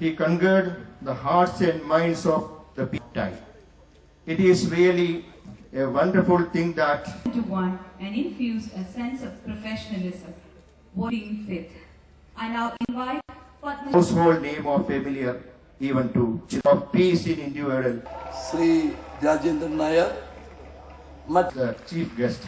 he conquered the hearts and minds of the people. It is really a wonderful thing that to one and infuse a sense of professionalism, being fit. I now invite household name of familiar even to of peace in individual. Sri Rajendran Nair, The chief guest.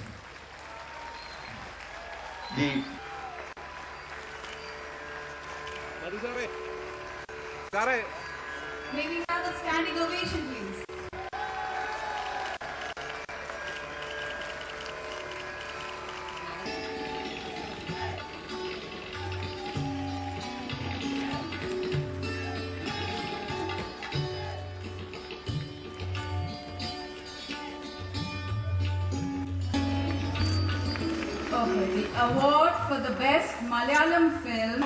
May we have a standing ovation, please? Okay, the award for the best Malayalam film.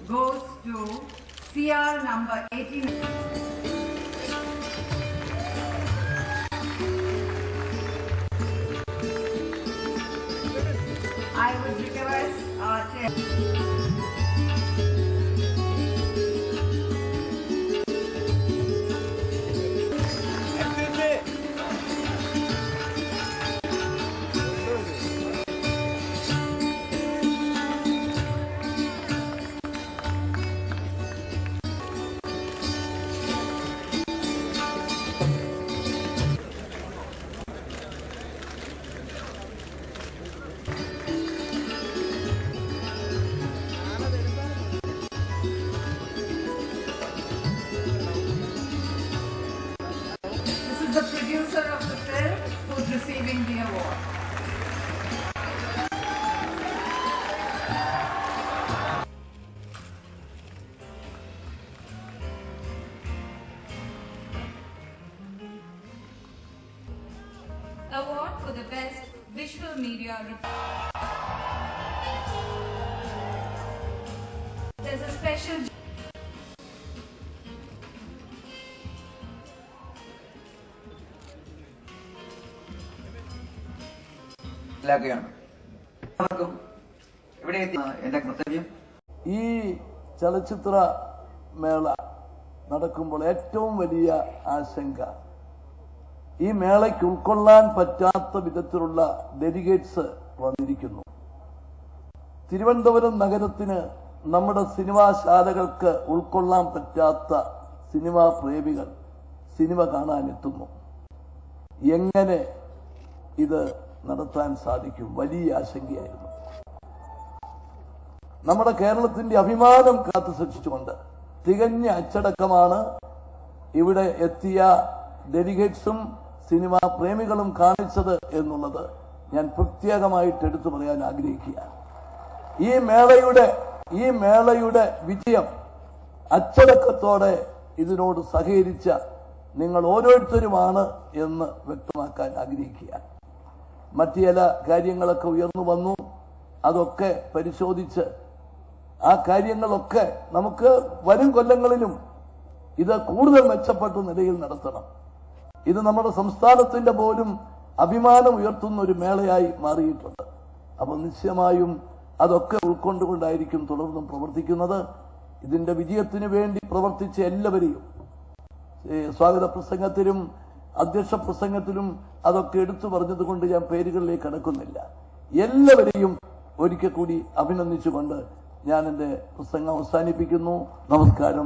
Goes to CR number 18. I would request our chair. The producer of the film who's receiving the award. Award for the best visual media. There's a special ഈ ചലച്ചിത്ര മേള നടക്കുമ്പോൾ ഏറ്റവും വലിയ ആശങ്ക ഈ മേളയ്ക്ക് ഉൾക്കൊള്ളാൻ പറ്റാത്ത വിധത്തിലുള്ള ഡെലിഗേറ്റ്സ് വന്നിരിക്കുന്നു. തിരുവനന്തപുരം നഗരത്തിന് നമ്മുടെ സിനിമാശാലകൾക്ക് ഉൾക്കൊള്ളാൻ പറ്റാത്ത സിനിമാ പ്രേമികൾ സിനിമ കാണാനെത്തുന്നു. എങ്ങനെ ഇത് നടത്താൻ സാധിക്കും? വലിയ ആശങ്കയായിരുന്നു. നമ്മുടെ കേരളത്തിന്റെ അഭിമാനം കാത്തു സൂക്ഷിച്ചുകൊണ്ട് തികഞ്ഞ അച്ചടക്കമാണ് ഇവിടെ എത്തിയ ഡെലിഗേറ്റ്സും സിനിമാ പ്രേമികളും കാണിച്ചത് എന്നുള്ളത് ഞാൻ പ്രത്യേകമായിട്ട് എടുത്തു പറയാൻ ആഗ്രഹിക്കുകയാണ്. ഈ മേളയുടെ വിജയം അച്ചടക്കത്തോടെ ഇതിനോട് സഹകരിച്ച നിങ്ങൾ ഓരോരുത്തരുമാണ് എന്ന് വ്യക്തമാക്കാൻ ആഗ്രഹിക്കുകയാണ്. മറ്റു ചില കാര്യങ്ങളൊക്കെ ഉയർന്നു വന്നു. അതൊക്കെ പരിശോധിച്ച് ആ കാര്യങ്ങളൊക്കെ നമുക്ക് വരും കൊല്ലങ്ങളിലും ഇത് കൂടുതൽ മെച്ചപ്പെട്ട നിലയിൽ നടത്തണം. ഇത് നമ്മുടെ സംസ്ഥാനത്തിന്റെ പോലും അഭിമാനം ഉയർത്തുന്ന ഒരു മേളയായി മാറിയിട്ടുണ്ട്. അപ്പൊ നിശ്ചയമായും അതൊക്കെ ഉൾക്കൊണ്ടുകൊണ്ടായിരിക്കും തുടർന്നും പ്രവർത്തിക്കുന്നത്. ഇതിന്റെ വിജയത്തിന് വേണ്ടി പ്രവർത്തിച്ച എല്ലാവരെയും സ്വാഗത പ്രസംഗത്തിലും അധ്യക്ഷ പ്രസംഗത്തിലും അതൊക്കെ എടുത്തു പറഞ്ഞതുകൊണ്ട് ഞാൻ പേരുകളിലേക്ക് കടക്കുന്നില്ല. എല്ലാവരെയും ഒരിക്കൽ കൂടി അഭിനന്ദിച്ചുകൊണ്ട് ഞാൻ എന്റെ പ്രസംഗം അവസാനിപ്പിക്കുന്നു. നമസ്കാരം.